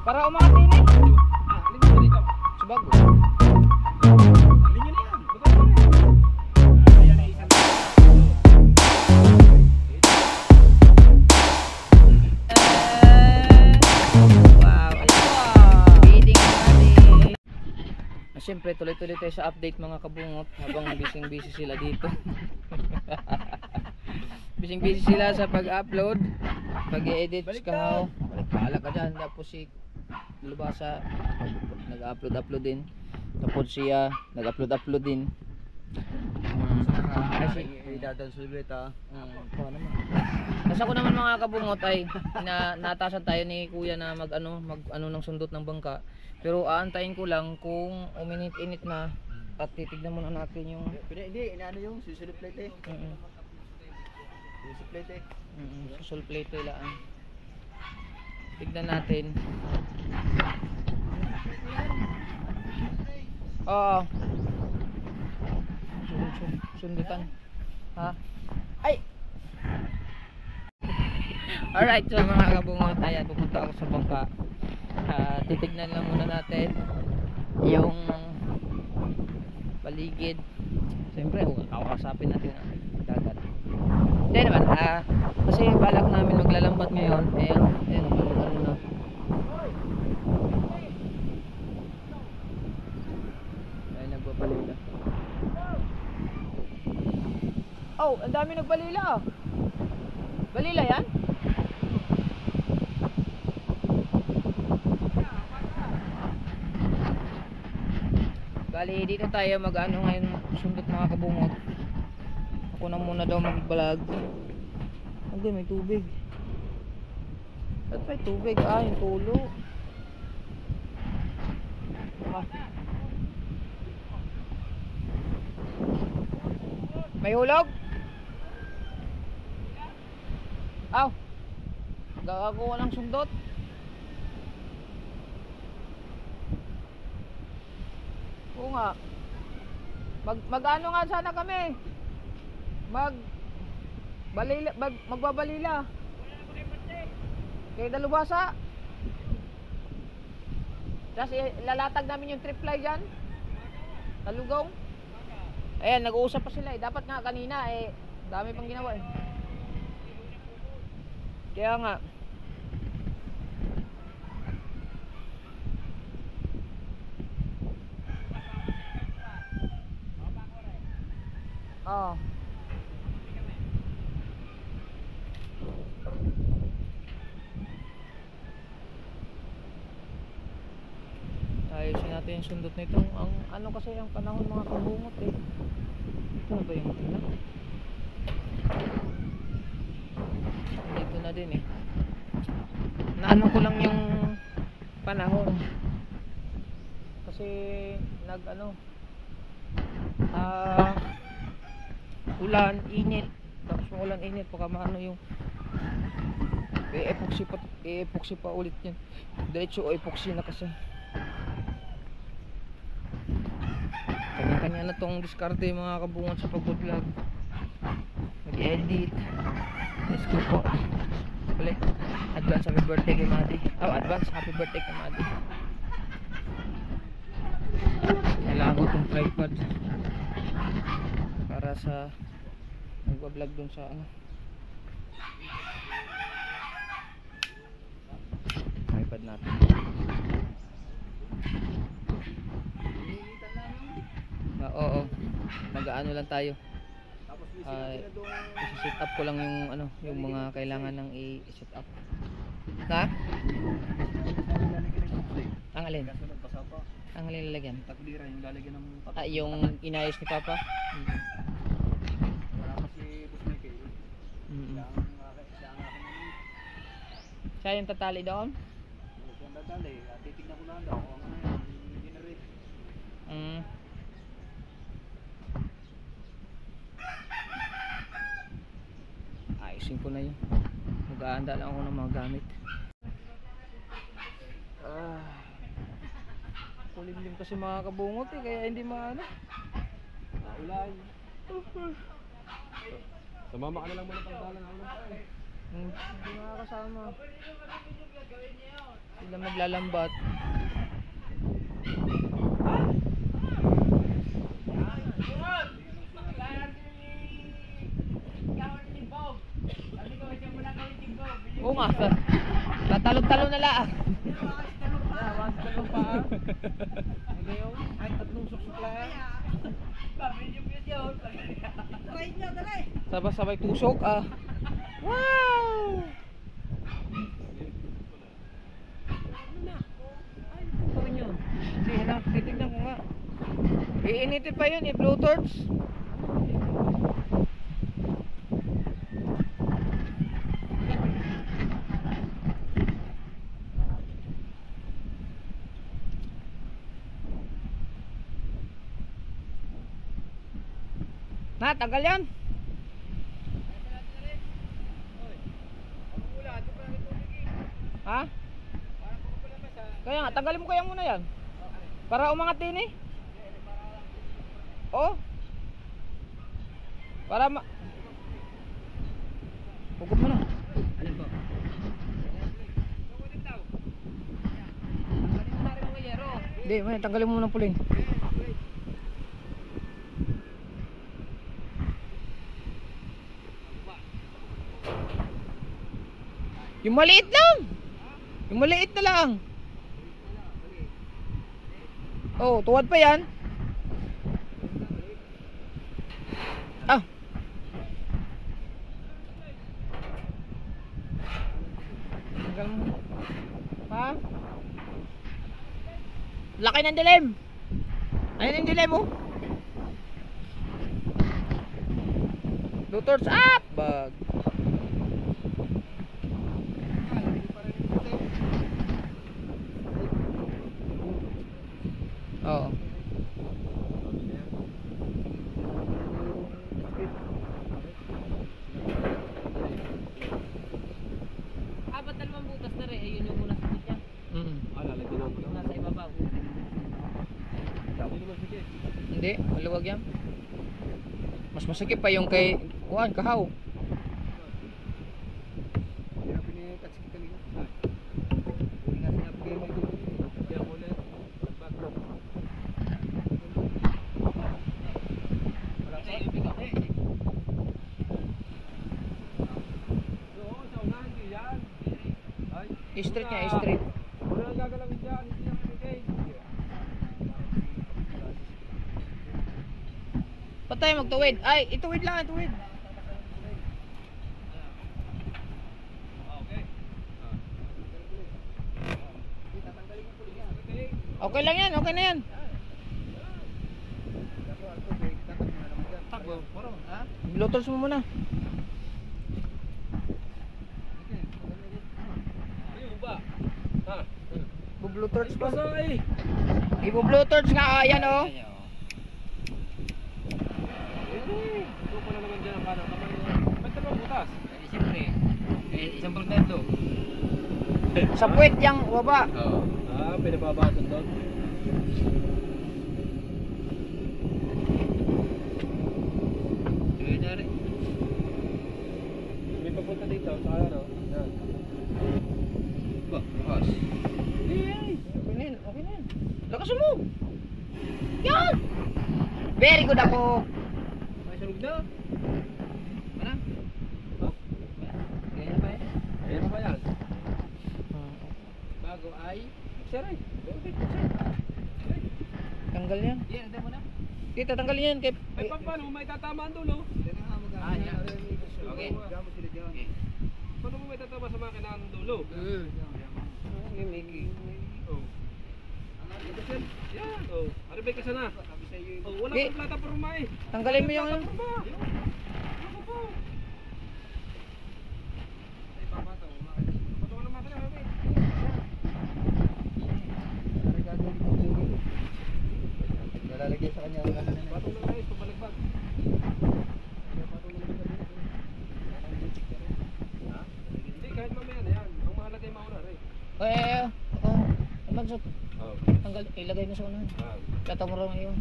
Para umangat din eh. Linya mo dito. Subago. Linya na yan. Buka mo na. Ayan ay isang. Wow. Bidding natin. Siyempre tuloy-tuloy tayo sa update mga kabungot habang busy sila dito. Busy sila sa pag-upload, pag-edit, kahaw. Bahala ka dyan. Tapos si Lubasa nag-upload din. Tapos siya nag-upload din. Kasi idadal sulit ha. Nasa ko naman mga kabungot ay natasan tayo ni Kuya na mag ng sundot ng bangka. Pero aantayin ko lang kung uminit-init na at titignan muna natin yung Hindi, inaano yung susunod plate eh. Susunod plate eh. Susul plate lang. Tignan natin. Oo. Sundutan. Ha? Ay! Alright, so mga kabungot, ayan, pupunta ako sa bangka. Titignan lang muna natin yung paligid. Siyempre, kakasapin natin ang dagat. Hindi naman, kasi balak namin maglalambat ngayon. Ayun, ano na. Ayun, nagbabalila. Oh, ang dami nagbalila. Balila yan? Bali, dito tayo mag-ano ngayon, sundot mga kabungot. Ako na muna daw mag-vlog. Hindi, may tubig. Ba't may tubig? Yung tulo. May hulog? Gagawa ng sundot. Oo nga. Mag-ano nga sana kami. Magbabalila. Kay Dalubasa. Tapos lalatag namin yung trip fly dyan. Talugong. Ayan, nag-uusap pa sila eh. Dapat nga kanina eh. Dami pang ginawa eh. Kaya nga. Ayusin natin yung sundot nito. Ang ano kasi ang panahon mga kabungot eh. Ito na ba yung tina? Dito na din eh. Naano ko lang yung panahon. Kasi ulan, init. Tapos ulan, init. Baka maano yung epoxy pa ulit yan. Diretso epoxy na kasi. Kanya-kanya na tong diskarte mga kabungot sa pag-vlog. Mag-edit. Let's go po. Ulit. Advance happy birthday kay Madi. Advance happy birthday kay Madi. Kailangan ko itong tripod para sa nagbablog dun sa tripod natin. Oo, nag-aano lang tayo. I-set up ko lang yung mga kailangan ng i-set up. Ha? Ang alin? Ang alin lalagyan? Takdira yung lalagyan ng yung inayos ni Papa? Wala kasi bus na kayo. Siya yung tatali doon? Siya yung tatali. Titignan ko lang daw kung ano yan. Hindi na rin. Ayusin ko na yun. Mag-aanda lang ako ng mga gamit. Kulimlim kasi mga kabungot eh, kaya hindi maano. Ulan. Sumama ka na lang muna pagdalan ako ng tayo. Hindi makakasama. Sila maglalambat. Oo nga, tatalon-talon na lang. Talong pa. Ngayon, ay tatlong suksok lang. Sabay-sabay tusok ah. Wow! Hindi na, titignan ko nga. Iinitin pa yun, i-blue torch. Na, tanggal yan. Ha? Kaya nga, tanggalin mo kaya muna yan. Para umangat din eh. Oh. Para hugot mo na. Alin po? Hindi, may tanggalin mo muna ng puling. Yung maliit lang. Yung maliit na lang. Oh, tuwad pa yan. Ah. Tanggal mo. Ha? Laki ng dilim. Ayun yung dilim oh. Blue torch up. Bag. Oo. Ba't dalawang butas na rin? Ayun yung muna sa niya. Lalagyan ako Yung nasa ibabaw. Hindi, maluwag yan. Mas masikip pa yung kay Juan, kahaw. Street niya, street. Wala gagalawin dyan. Hindi na pinigay. Patay magtuwid. Ay, ituwid lang, ituwid. Okay lang yan, okay na yan. Blue torch mo muna. Blue torch pa. Ibo-blue torch nga, ayan oh. Ito ko na naman dyan ang kanang kamay. Ba't dalawang butas? Siyempre, isang portento. Sa puwet yang baba. Pinababasan doon. Yun na rin. May papunta dito sa ano. Yan. Boss. Okay na yan, okay na yan. Lakasan mo. Yan. Very good ako. May sunog na. Ano? Oh, Ganyan pa eh. ayan pa yan. Bago ay saray. Tanggal yan. Yan, ito mo na. Kita tanggalin yan kay Ay paano may tatamaan dulo? Yan. Okay. Paano mo may tatama sa makina ng dulo? Yung Mickey. Oh. Yan. Oh. Aribay ka sana. Oh, wala Okay. kang plataforma eh. tanggalin mo yung ano. Plataforma. Ako po. Patungan ng makina, Mami. Lalagay sa kanya ang Patong na guys, pabaligbag. Hindi, kahit mamaya na yan. Ang mahalaga yung mauna rin. Magsot. Oh. Tanggal, ilagay mo sa unahan. Ah. Tatang mo lang yun.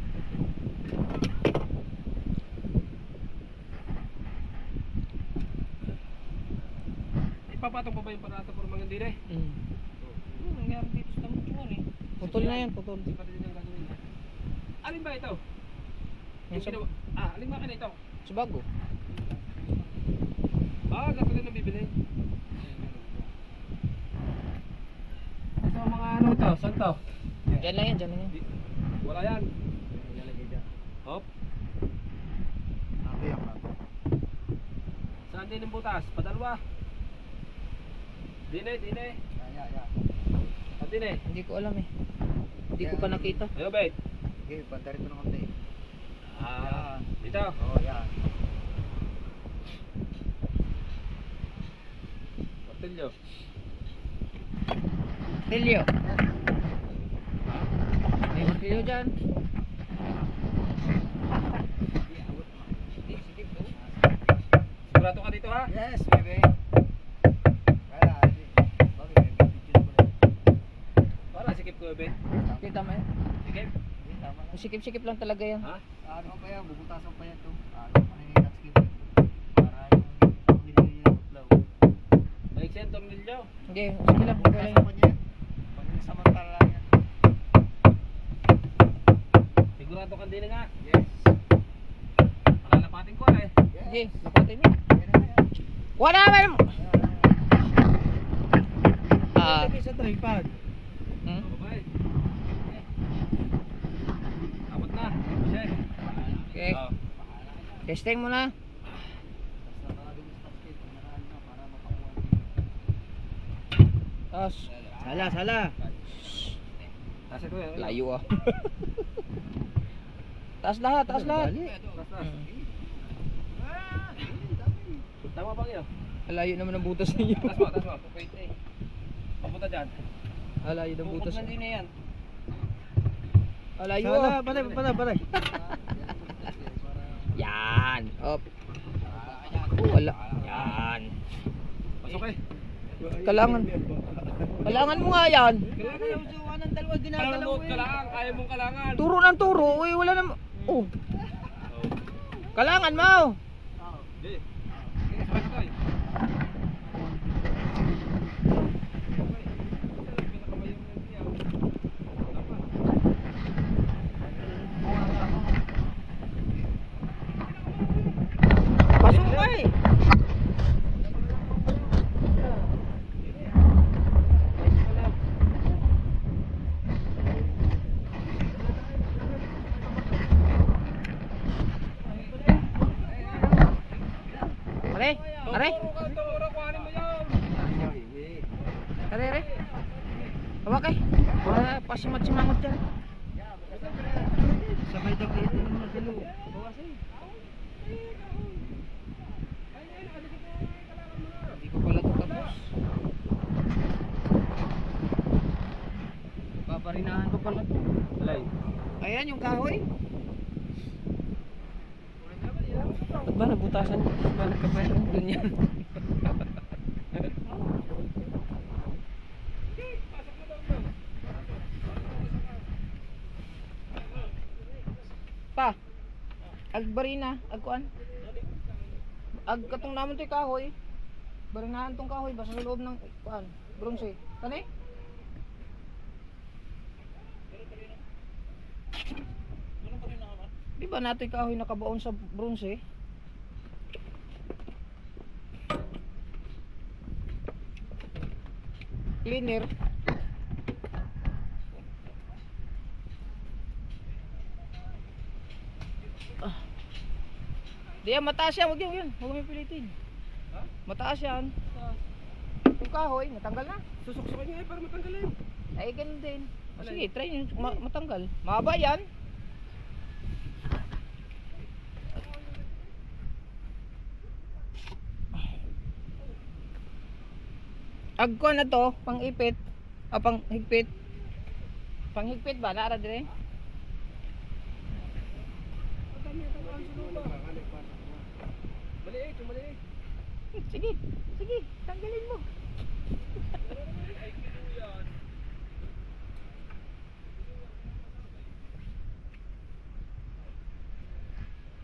Ipapatong pa ba yung parato por mga hindi eh? nangyari dito sa tamutungan eh. Putol na yan, putol. Hindi pa rin yung gagawin niya. Alin ba ito? Yung sa, Alin ba ito? sa bago. Gato rin nabibili. Ito ang mga ano ito, saan to? Diyan lang yan, diyan lang yan. Wala yan. Ilalagay dyan. Hop. Okay, ang bago. Saan din yung butas? Padalwa. Dine. Yeah. At dine. Hindi ko alam eh. Hindi ko pa nakita. Ayo, bait. Okay, panta rito ng konti. Dito. Oh, yan. Martilyo. Martilyo. May martilyo dyan. Sigurado ka dito ha? Yes, baby. Kaya, bakit may picture ko lang. Para sikip ko, bait. Kita mo yan. Sikip. Hindi, tama na. Sikip-sikip lang talaga yan. Ha? Ano pa yan, bubutasan pa yan to. Ano skip. Para yung binili yung flow. Maiksi ang tornilyo. Hindi, sige lang. Okay lang. Bubutasan pa niya. Pag samantala lang yan. Sigurado ka din nga. Yes. Malalapatin ko eh. Sige, lapatin mo. Yan na yan. Wala naman! Ah. Lagay sa tripod. Hmm? Babay. Abot na. Check. Okay. Oh. Testing mo na. Basta talaga yung stop tape, pagnakaan na para mapakuha. Tapos, Sala. Taas ito eh. layo ah. Taas lahat, taas lahat. Taas. Hmm. Tama bang yun? Layo naman ang butas ninyo. Taas mo. Wait eh. Papunta dyan. Layo ng butas. Bukod na din na yan. Layo ah. Patay. Yan. Up. Wala. Yan. Pasok eh. Kailangan mo nga yan. Kailangan yung suwa ng dalawa ginagalaw eh. Kaya mong kalangan. Turo ng turo. Uy, wala naman. Oh. Kailangan mo. Hindi. Sabay ko eh. Pasok ka eh. Are. Are. Hawak eh. Wala pasimat-simangot dyan. Sabay daw kayo ng magalo. Hindi ko pala ito tapos. Paparinahan ko pala ito. Alay. Ayan yung kahoy. Ba't ba nabutasan? Balik ka pa yun. Doon yan. Pa, agbarina, agkuan. Agkatong naman to'y kahoy. Barinahan tong kahoy ba sa loob ng kuan, bronze. Kani? Di ba nato'y kahoy nakabaon sa bronze? Cleaner. Di yan, mataas yan. Huwag yun. Huwag mo pilitin. Ha? Mataas yan. Yung kahoy, natanggal na. Susuksukin niya eh para matanggalin. Ay, ganun din. Alay. Sige, try nyo matanggal. Mahaba yan. Agko na to, pang-ipit. Pang-higpit. Pang-higpit ba? Naara dire? Maliit, yung maliit. Sige, sige, tanggalin mo.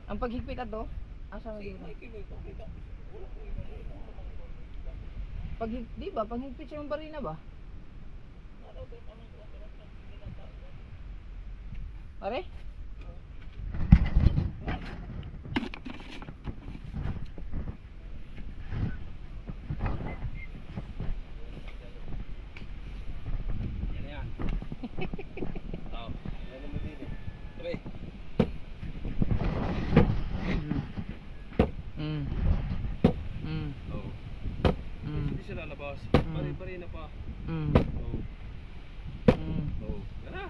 Ang paghigpit ato, asa mo dito? Di ba, panghigpit siya yung barina ba? Are? Yan na yan. Oo. Ano mo din eh. Tuloy. Mm. Mm. Oo. Mm. Hindi siya lalabas. Pare-pare na pa. Mm. Oo. Mm. Oo. Yan na.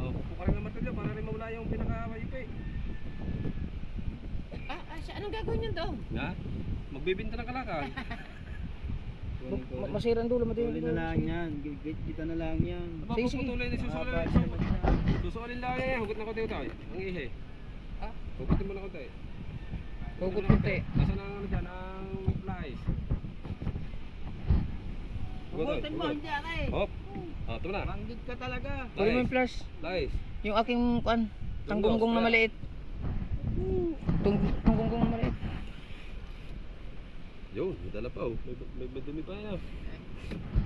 Oo. Pupo ka rin naman tayo para rin mawala yung pinaka-mayupi. Anong gagawin niyo daw? Ha? Magbibinta ng kalakal. Masirang dulo, Tuloy na lang yan. Kita na lang yan. Aba, Sige, sige. puputuloy na Mahaba susulit. naman yan. Susulit lang yan. Hugot na ko tayo tayo. Ang ihe. Ha? Hugotin mo na ko tayo. Hugot konti. Nasaan ang ano dyan? Ang flies. Hugutin mo, hindi akay. Hop. Ah, ito na. Manggit ka talaga. Tuloy mo yung flash. Flies. Yung aking tanggunggong na maliit. Tanggunggong na maliit. Yun, may dala pa oh. May madumi pa yan.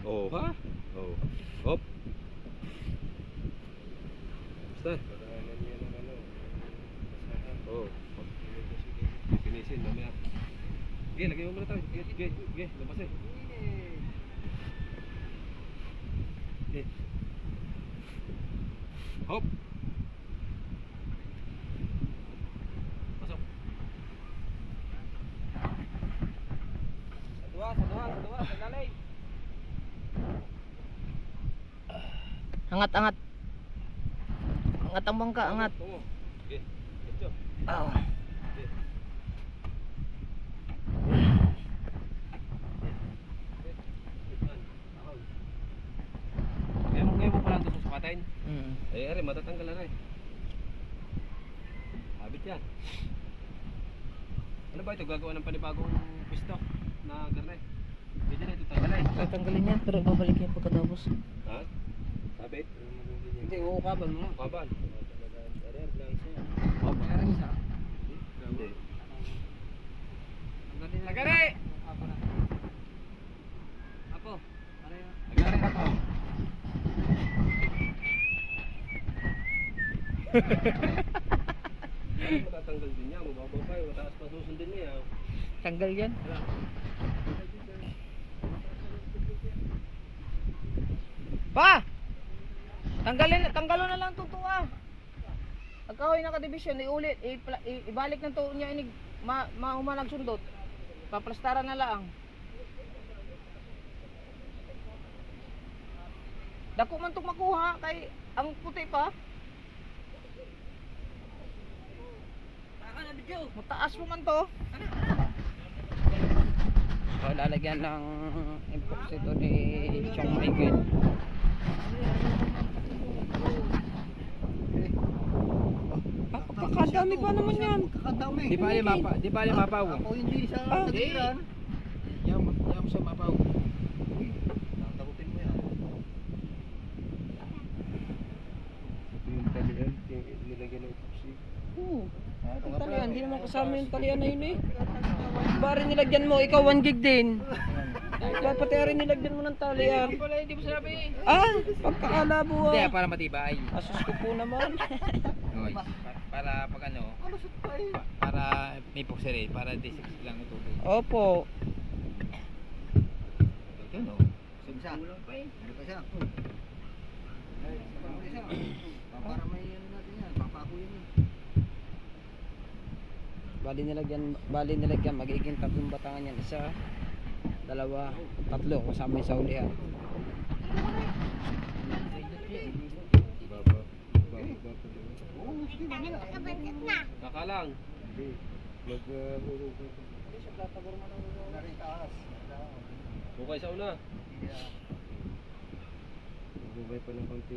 Oh, ha? Oh. Hop. Basta. Oh. Pipinisin, mamaya. Sige, lagay mo muna tayo. Sige, labas eh. Sige. Hop. Pasok. Sa lalay. Angat. Angat ang bangka, angat. Tungo. Sige. Ito. Ah. Sige. Ngayon mo pa lang ito susukatin. Mm. Are, matatanggal na eh. Habit yan. Ano ba ito? Gagawa ng panibagong pwesto na garne. Pwede na ito tanggalay. Tatanggalin yan, pero babalik yan pagkatapos. Ha? Sabit? Hindi, uukaban mo. Kaban. Meron isa. Hindi. Nagari! Ako. Nagari ako. Ano matatanggal din yan? Mababaw pa yun. Mataas pa susundin niya. Tanggal yan. Pa! Tanggalon na lang tutuwa. Pagkahoy nakadibisyon, iulit, ibalik ng tuon niya inig mahumanag sundot. Paplastaran na lang. Dako man itong makuha kay ang puti pa. Mataas mo man to. So, lalagyan ng epoxy ito ni Chong Michael. Kakadami pa naman yan. Kakadami. Di bali mapaw. Ako hindi sa tatiran. Yam sa mapaw. Takutin mo yan. Ito yung talian. Nilagyan ng epoxy. Oo. Ang talian, hindi naman kasama yung talian na yun eh. Bari nilagyan mo, ikaw 1 gig din. Dapat rin nilagyan mo ng talian. Hindi mo sinabi. Ah, pagkakalabo Hindi, ah. para matibay. Asus ko po naman. Okay. Para pag ano, para may puksere, para D6 lang itubig. Opo. Yun o. Isa. Ano pa siya? Para may ano natin yan. Papakuyin yan. Bali nilagyan, magiging 3 batangan yan. 1, 2, 3 kasama yung sa ulihan. Nakalang. Bukay sa una. Bukay pa ng konti.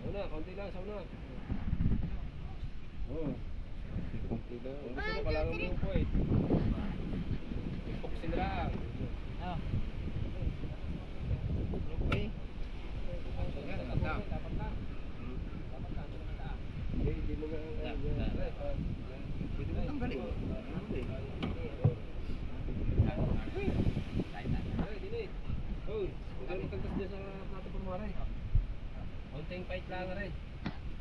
Una, konti lang sa una. Oo. Konti lang. Kung gusto mo, kalangan mo yung point. Ipoksin lang. Ah. Okay. Hindi mo Ang galing. Hoy, hindi na eh. Hoy, huwag ka magkantas dyan sa plato pamara eh. Ting fight lang rin.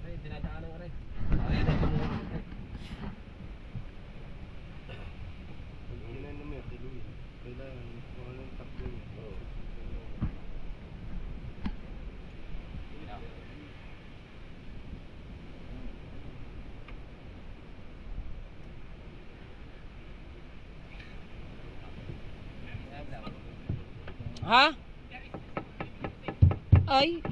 Ay, dinadaanan ka rin. Ay, ay, tumuha ka rin. Kailangan naman yung tuloy. Kailangan mga ng takbo niya. Ha? Ay.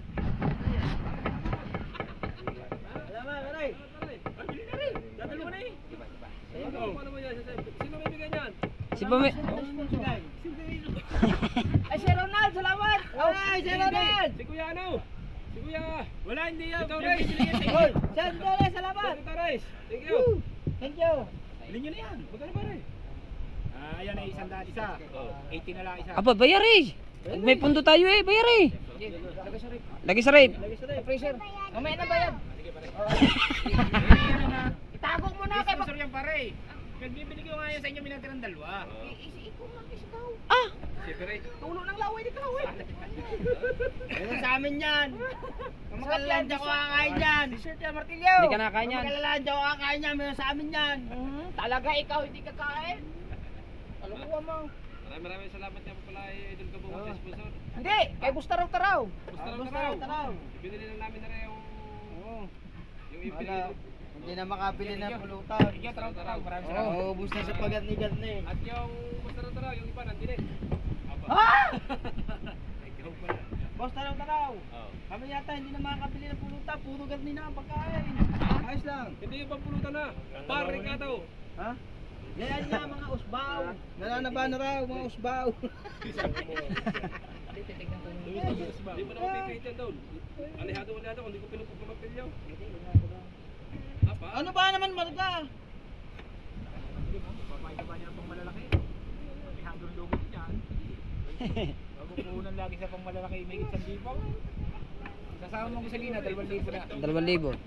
Paano mo yan? Sino may bigay niyan? Si Bame. Ay, si Ronald, salamat! Ay, si Ronald! Si Kuya ano? Si Kuya. Wala, hindi yan. Ito, Rice. Hoy, sandali, salamat! Ito, Rice. Thank you. Thank you! Bilhin nyo na yan. Magkano ba rin? Ayan ay 100 isa. 80 na lang isa. Apa, bayar eh. May pundo tayo eh, bayar eh. Lagay sa rip. Lagi sa rate. Sa freezer. Mamaya na bayad. Itago mo na kay Sponsor yan pare. Nagbibili ko nga yan sa inyo minatirang dalawa. Iko lang kasi daw. Ah! Siyempre, Rice. Tulo ng laway ni Kaway. Ano sa amin yan? Makalaan Makalalanda ko kakain yan. T-shirt yan, Martilyo. Hindi ka nakain yan. Makalalanda ko kakain yan. Meron sa amin yan. Talaga ikaw hindi ka kain. Alam mo mo. Maraming salamat niya po pala Idol Kabungot sa sponsor. Hindi, kay Busta raw taraw. Basta raw. Binili lang namin na rin yung impili. Hindi na makabili ng pulutan. Ikaw, taraw. Maraming salamat. Oo, ubus na sa pagat-ni-gat-ni. At yung basta raw, yung iba nandinig. Ha? Ikaw pala. Boss, taraw. Oo. Kami yata hindi na makakabili ng pulutan. Puro gat-ni na ang pagkain. Ayos lang. Hindi yung pampulutan na. Pare ka daw. Ha? Yan nga mga usbaw. Nananaba na raw mga usbaw. Titignan ko yung Hindi mo na mapipitan doon. Alihado kung hindi ko pinupagpapapilyaw. Apa? Ano ba naman marga? Mabukunan lagi sa pang malalaki, may isang libo. Kasama mo sa Lina, 2,000 na. 2,000.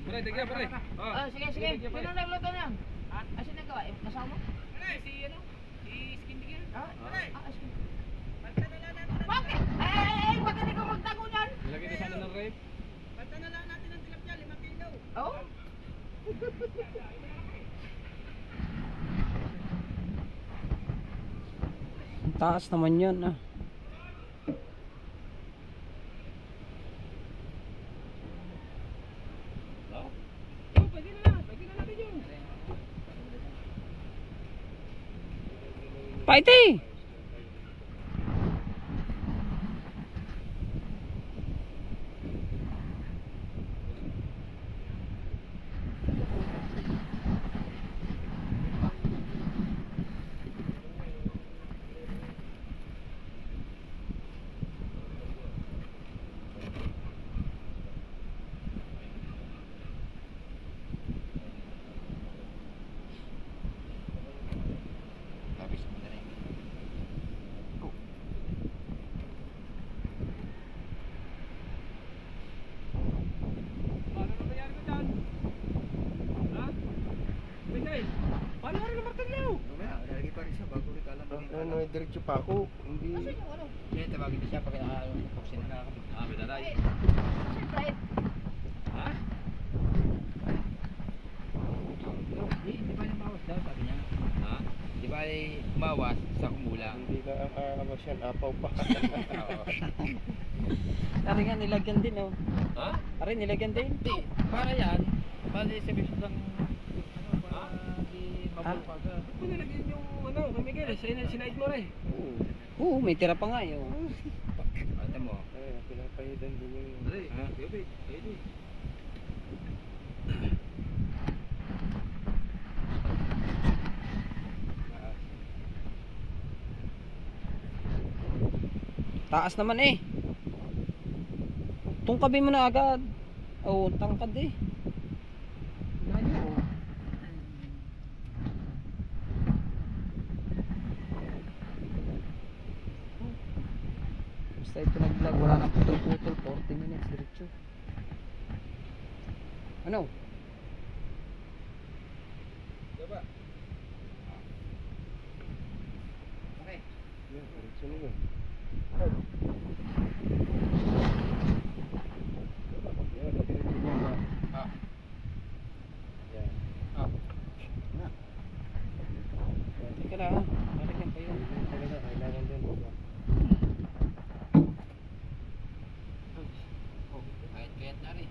Pare, tigyan pare. Ah, sige. Sino nagluto niyan? Ah, sino nagawa? Kasama mo? Si Skin Digger. Ah, sige. Bakit? Eh, bakit hindi ko magtago niyan? Ilagay na sana ng rape. Basta na lang natin ang tilapia, 5 kilo. Oo. Ang taas naman yan ah. Pwede na natin yun. Paiti! Paano na nangyari ko dyan? Ha? Pinay, paano ka rin ng martilyo? Lalagay pa rin siya bago rin kalang. Ano, diretso pa ako. Hindi. Asan yung ano? Yan, tawagin niya siya pag nakakapuksin na nakakapit. Pinanay. Asan Bright? Ha? Di ba yung bawas daw, sabi niya. Ha? Di ba bawas sa kumulang? Hindi na ang awas yan. Apaw pa. Ari nga nilagyan din oh. Ha? Ari nilagyan din. Hindi, para yan. Para sa bisyo ng di mabulpag. Ba't mo nilagyan yung ano, kay Miguel? Sinaid mo rin. Oo, may tira pa nga eh. Oh. Ate mo. Ay, pinapahidan din yung... Dali, gabi. Ready. Taas naman eh. Tungkabi mo na agad. Oh, tangkad eh. Basta ito nag-vlog, wala nang putol-putol. 40 minutes, diretso. Ano? Diba? Yan, diretso na yun. Yan, diretso mo ba? Yan. Teka lang, lalagyan pa yun. Talaga, kailangan din mo ba? Kahit na rin.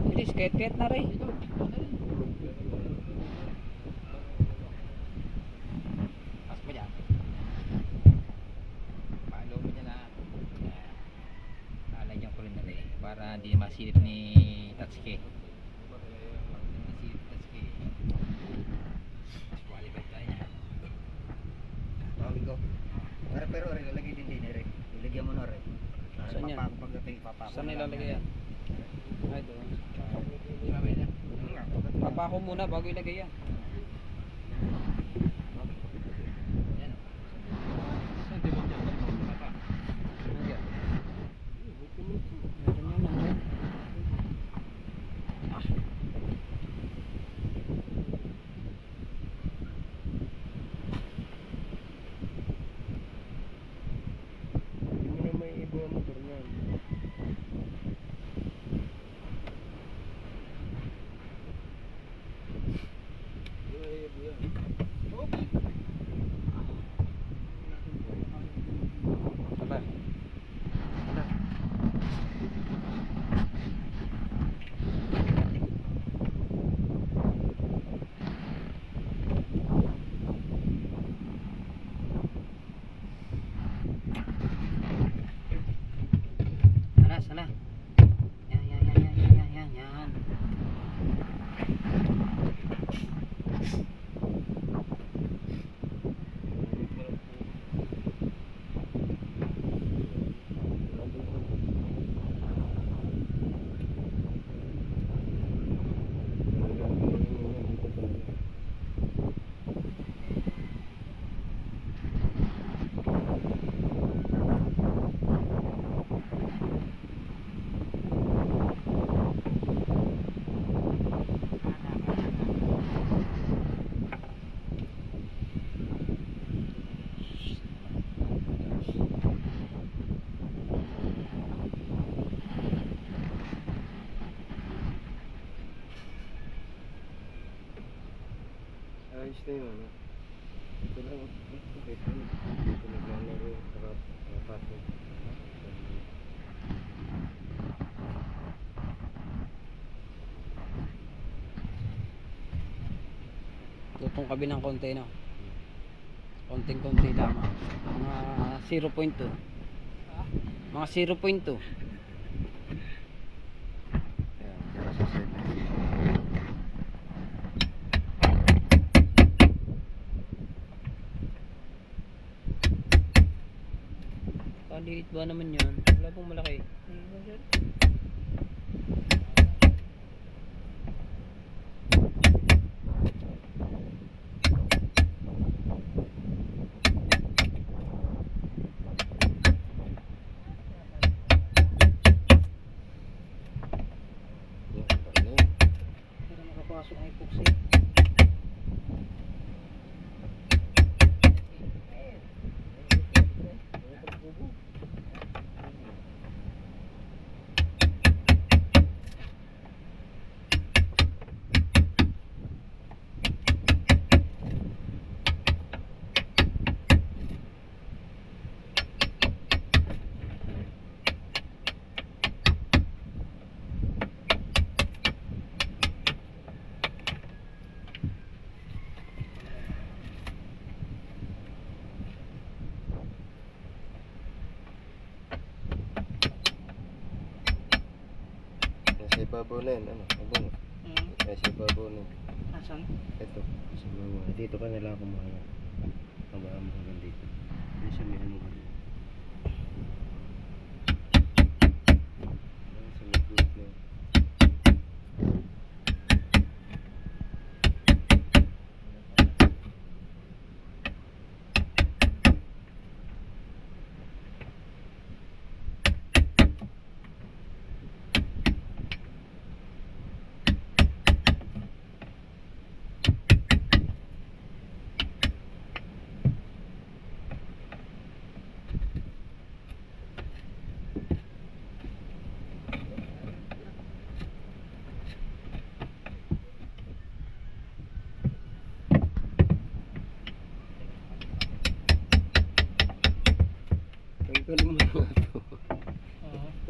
Bilis, kahit na rin. Pas mo dyan. Palo mo dyan na. Lalagyan ko rin na rin para hindi masilip ni Tatsuki. Masilip Tatsuki. Qualified tayo niya. Tawagin ko. Pero lagay din din rin. Ilagyan mo na rin. Saan yan? Pagdating papako. Saan nilalagay yan? Ay, doon. Mamaya na. Papako muna bago ilagay yan. Yan. Nandiyan. Meron yan, nandiyan. Hindi mo na may ibang ang motor niyan. Tara. Sana. Yan. Ayos na yun. Ito lang. Ito naglalaro. Nakapasok. Lutong kabilang konti, no? Konting-konti lamang. Mga 0.2. Mga 0.2. Ayan, para sa 7. Kaliit ba naman yan? Wala pong malaki. Para makapasok ang epoxy. Nasa ibabaw na yan. Ano? Abang. Nasa ibabaw na yan. Asan? Ito. Sa mga. Dito ka nila kumuha. Ang baka mo hanggang dito. Hindi siya may ano ganun. Sa may group na yan.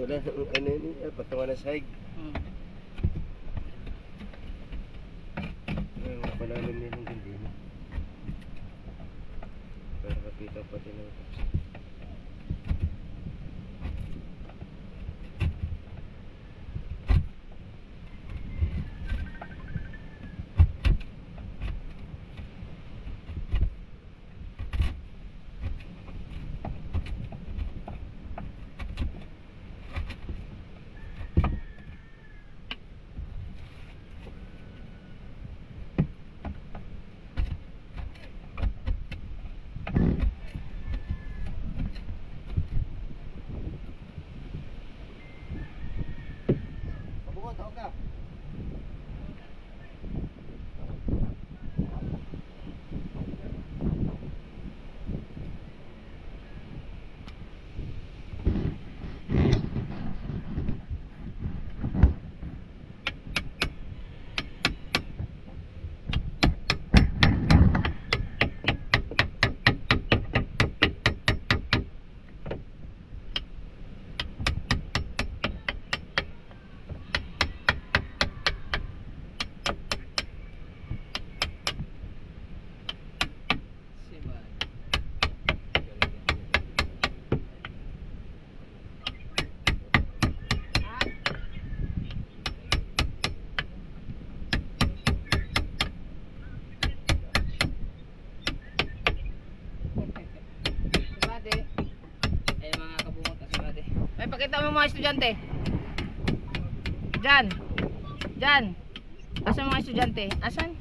Wala nang ano yun, patungan na sahig. Palalim nilang hindi mo. Para kapita pati ng tapos. Pabungot, ako ka. Sabate. Ay mga kabungot, sabate. Ay, pakita mo mga estudyante. Diyan. Diyan. Asan mga estudyante? Asan?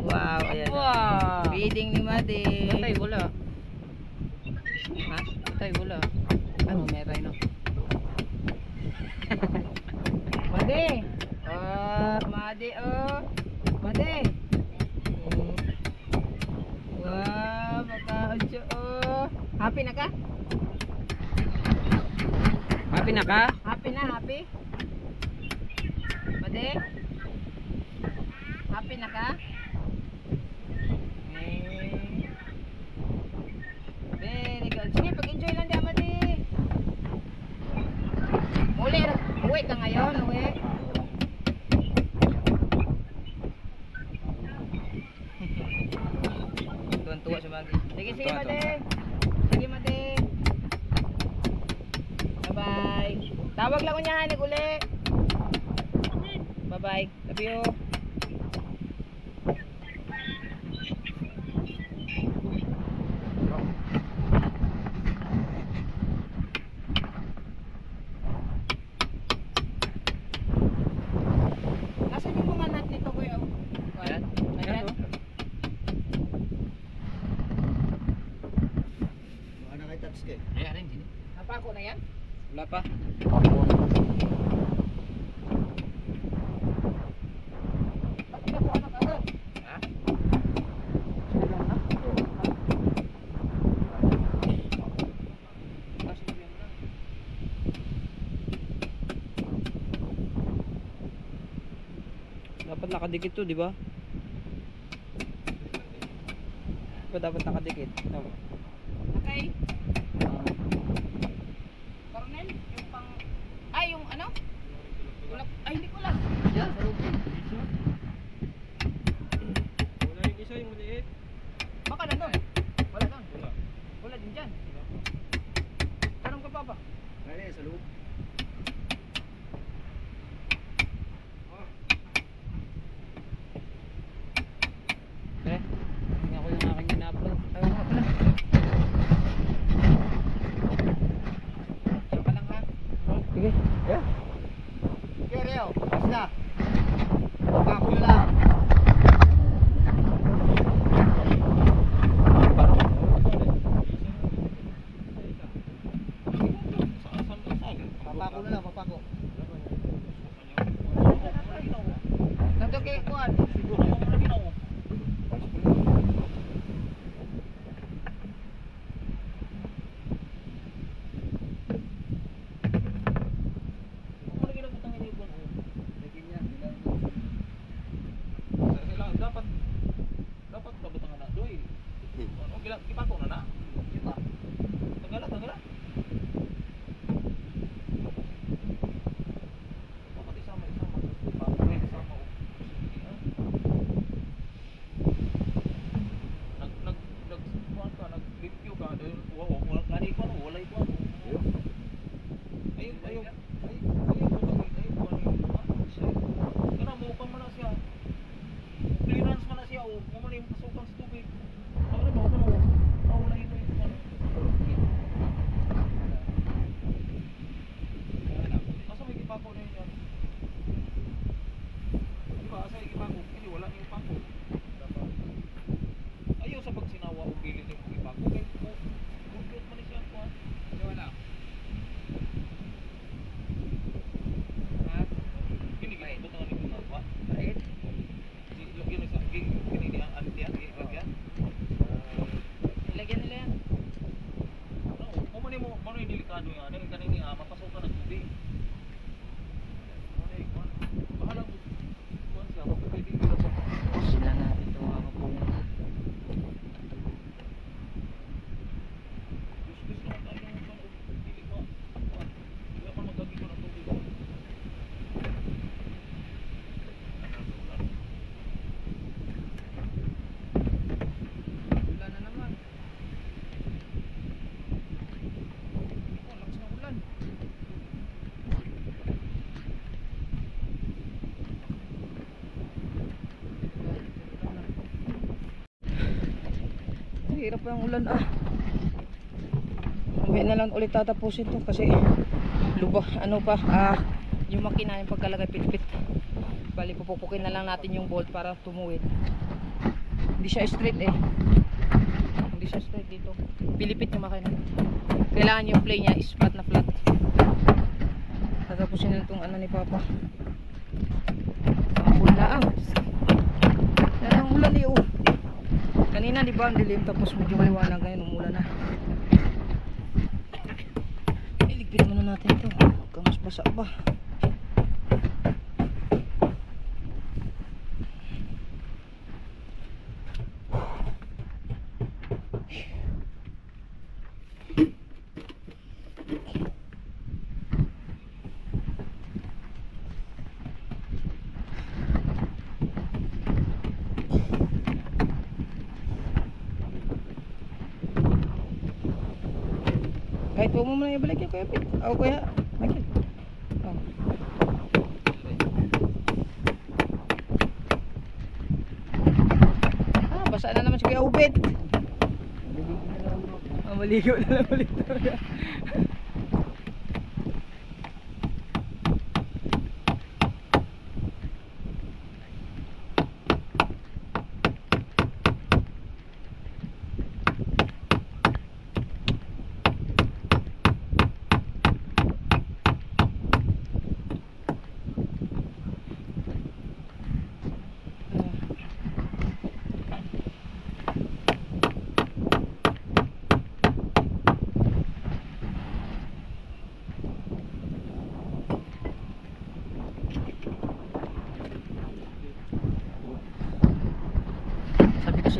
Wow, ayan. Wow. Feeding ni Madi. Patay, wala. Ha? Patay, wala. Ano, meron no? Madi. Madi, oh. Madi. Wow, makaadyo, oh. Happy na ka? Happy na ka? Happy na, happy? Madi? Happy na ka? Very good. Sige, pag-enjoy lang diyan, Madi. Uwi ka ngayon, uwi. Tuwan-tuwa sa Madi. Sige, sige, Madi. Sige, Madi. Bye-bye. Tawag lang ko niya, hanig uli. Bye-bye. Love you. Nasaan yung mga nut nito, kuya? Ayan. Ayan. Baka na kay touch kay. Ayan rin, din. Napako na yan? Wala pa. Ba't nakuha na kagad? Ha? Ayan na? Kasi yan na. Dapat nakadikit to, di ba? Dapat nakadikit. Tama. Okay. Cornel, yung pang... Ay, yung ano? Ay, hindi ko lang. Diyan, sa loob. Wala yung isa yung maliit. Baka nandun. Wala doon. Wala din dyan. Tanong ka pa ba? Kaya sa loob. Eh, tingnan ko yung aking ina-upload. Ayaw nga pala. Diyan ka lang ha. Sige. Okay, Rio. Basta. ipagod, kini wala ning ipagod. Ayaw sa pagsinawa og dili ning ipagod kay ko. Gudot man siya ko. Wala. Ha? Kini gid butang ni kumawa. Right? Lagyan sa kini di ang antiyan, lagyan. Ilagyan nila yan. Kung mo yung delikado yan, ano yung kanini mapasok ka ng tubig. Bahala mo. Kuhan siya, mapapwede nila sa Sila natin ito mga kabungot. Gusto naman tayo ng mga dili mo. Hindi pa magagi ko ng tubig. Wala na naman. Oh, lakas ng ulan. Hirap pa yung ulan Mamaya na lang ulit tatapusin to kasi yung makina yung pagkalagay pitpit. Bali pupupukin na lang natin yung bolt para tumuwid. Hindi siya straight Hindi siya straight dito. Pilipit yung makina. Kailangan yung play niya is flat na flat. Tatapusin na itong ni Papa. Ulan yan ang ulan Kanina di ba ang dilim tapos medyo maliwanag ngayon umulan na. Iligpit muna natin ito. Hanggang mas basa pa. Kahit huwag mo muna ibalik yung kuya Pit. Ako kuya. Michael. Oh. Basa na naman si Kuya Ubed. Maligo na lang ulit.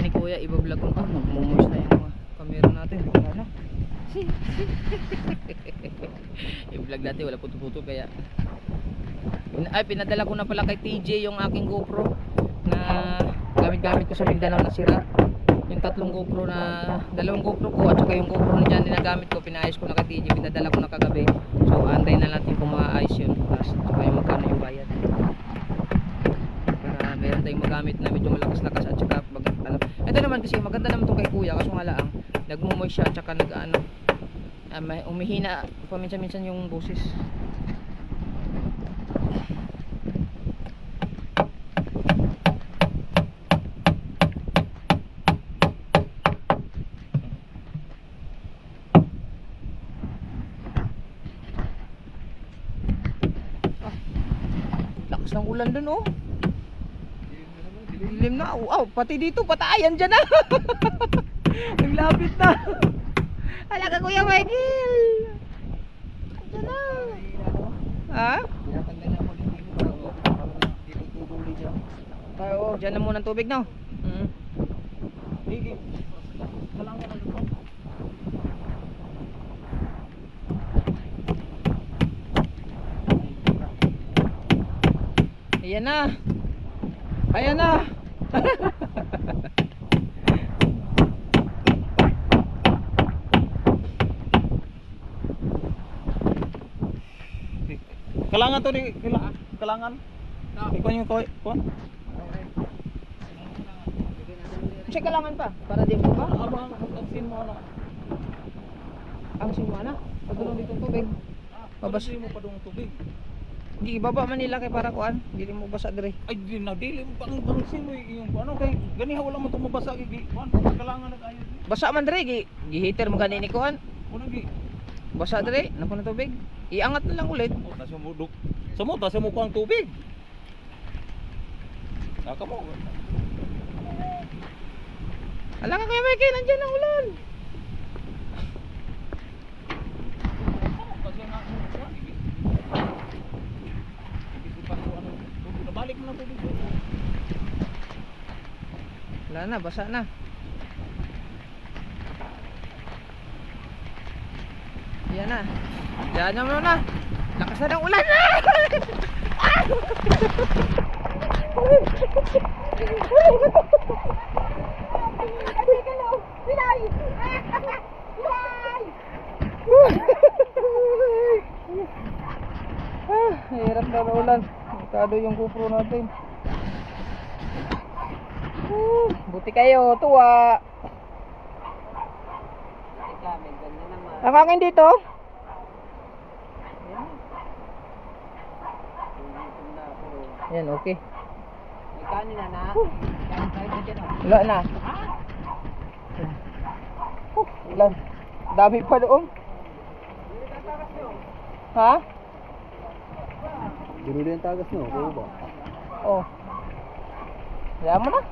Kuya iba-vlog ko magmumos na yung mga camera natin wala na i-vlog natin wala puto-puto kaya pinadala ko na pala kay TJ yung aking GoPro na gamit-gamit ko sa Mindanao na sira yung dalawang GoPro ko at saka yung GoPro na dyan dinagamit ko pinaayos ko na kay TJ pinadala ko na kagabi so antay na natin kung maayos yun at saka yung magkano yung bayad para meron tayong magamit na medyo malakas-lakas at saka ito naman kasi maganda naman itong kay kuya kaso nga lang nagmumoy siya at saka umihina paminsan-minsan yung boses lakas ng ulan dun dilim na. Pati dito, patayan dyan na. Naglapit na. Alaga Kuya Michael. Dyan na. Ha? Oo, dyan na muna ang tubig na. Ayan na. Ayan na. Kalangan to di kalangan. Ikaw yung toy. Kasi kailangan pa para di mo ba? Abang sin mo na. Ang simana. Padulong dito tubig. Babasi mo pa dong tubig. Di ibaba man nila kay para kuan, dili mo basa dire. Ay di na dili pang simoy yung ano kay ganiha wala man to mabasa gi kuan pagkalangan na kayo. Basa man dire gi-heater mo gani ni kuan. Kuno gi. Basa dire, nako na tubig. Iangat na lang ulit. Ta sa mo duk. Sa mo kuang tubig. Saka mo. Ala ka kay Mikey, nandiyan ang ulan. Kasi na kuan gi. Balik mo na tubig. Wala na, basa na. Yan na. Yan na muna. Lakas na ng ulan na. Hirap na ng ulan. Masyado yung GoPro natin. Buti kayo, tuwa. Ang hangin dito? Yan, okay. May kanin na. Kanin tayo na dyan. Wala na. Ulan. Dami pa doon. Ha? Ginulo yung tagas no, kuha ba? Oh. Kaya mo na.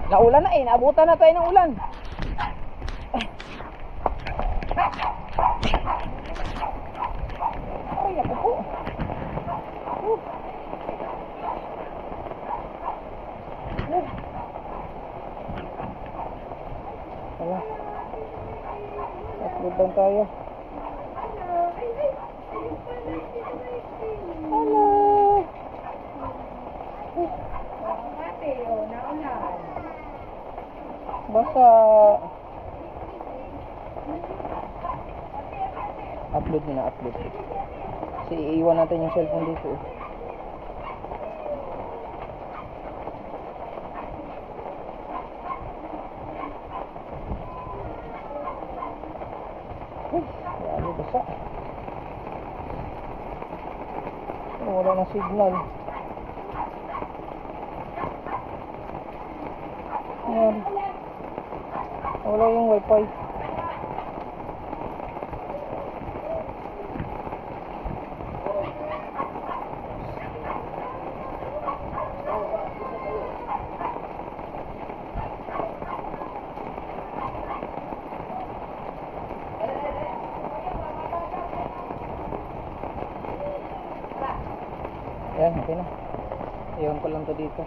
Naulan na eh. Naabutan na tayo ng ulan. Ay, ako po. Wala. Upload lang tayo. Hello. Basta upload na upload. Kasi iiwan natin yung cellphone dito. Grabe basa. Wala na signal. Ayan. Wala yung wifi. Ayan, okay na. Iyon ko lang to dito.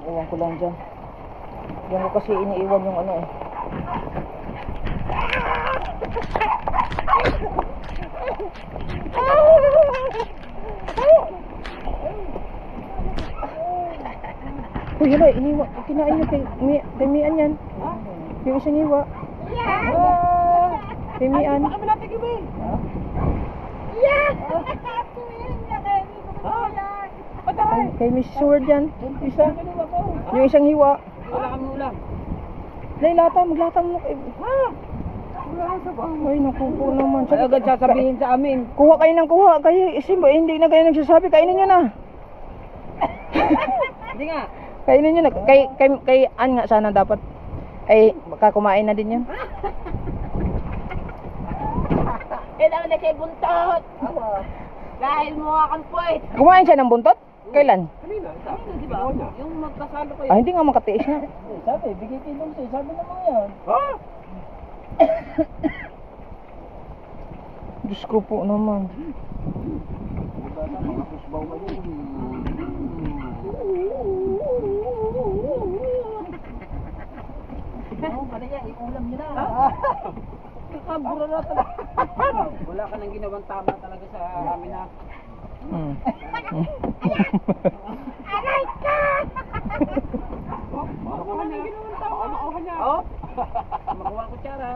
Iwan ko lang dyan. Diyan ko kasi iniiwan yung ano eh. Uy, hala, iniwa. Kinain niyo kay Mian yan. Yung isang iwa. Kay Mian. Kay Miss Sword yan. Isa. Yung isang hiwa. Wala kami ulam. Dahil lata, maglata mo. Ay, naku po naman. Ay, agad sasabihin sa amin. Kuha kayo ng kuha. Kayo, isimba, hindi na kayo nagsasabi. Kainin nyo na. Hindi nga. Kainin nyo na. Kay Ann nga sana dapat. Ay, baka kumain na din yan. Kailangan na kayo buntot. Dahil mo nga kang puwet. Kumain siya ng buntot? Kailan? Kanina, di ba? Yung magkasalo kayo. Ah, hindi nga makatiis na. Sabi, bigay kayo dun sa'yo. Sabi naman yan. Diyos ko po naman. Iulam nyo na. Kakabura na talaga. Wala ka nang ginawang tama talaga sa amin na. Aray ka! Wala nang ginawang tama. Makuha niya. Oh? Makuha ang kutsara.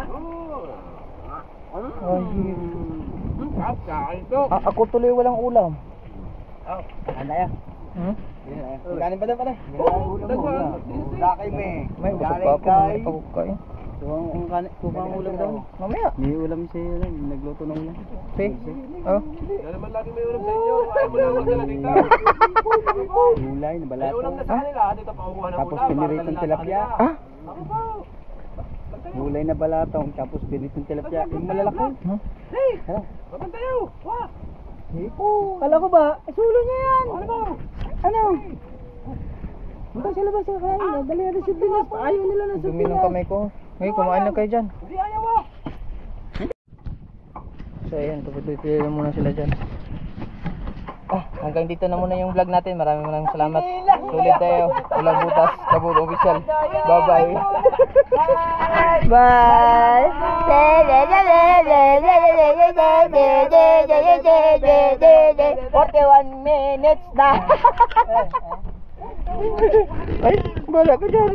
Ako tuloy walang ulam. Ano yan? Kanin ba daw pala? Lakay me. May busog pa ako. May pagkain. Kupang ulam daw. Mamaya. May ulam siya lang. Nagluto ng ulam. See? Oh. Yan naman lagi may ulam sa inyo. Ayaw mo lang magdala dito. Gulay na May balata. ulam na sa kanila. Dito paukuha ng Tapos ulam. piniritong tilapia. Ah? Gulay na balatong. Tapos piniritong tilapia. Yung malalaki. Ano? Babang tayo. Wah! Kala ko ba? Sulo niya yan. Ano? Punta sa labas sa kain. Dali na sa Pinas. Ayaw nila na sa Dumi ng Pinas. kamay ko. Ngayon, kumain na kayo dyan. Hindi ayaw mo. So ayan, tuloy-tuloy na muna sila dyan. Hanggang dito na muna yung vlog natin. Maraming salamat. Sulit tayo. Walang butas. Kabut official. Bye-bye. Bye! 41 minutes na. Ay, bala ka dyan.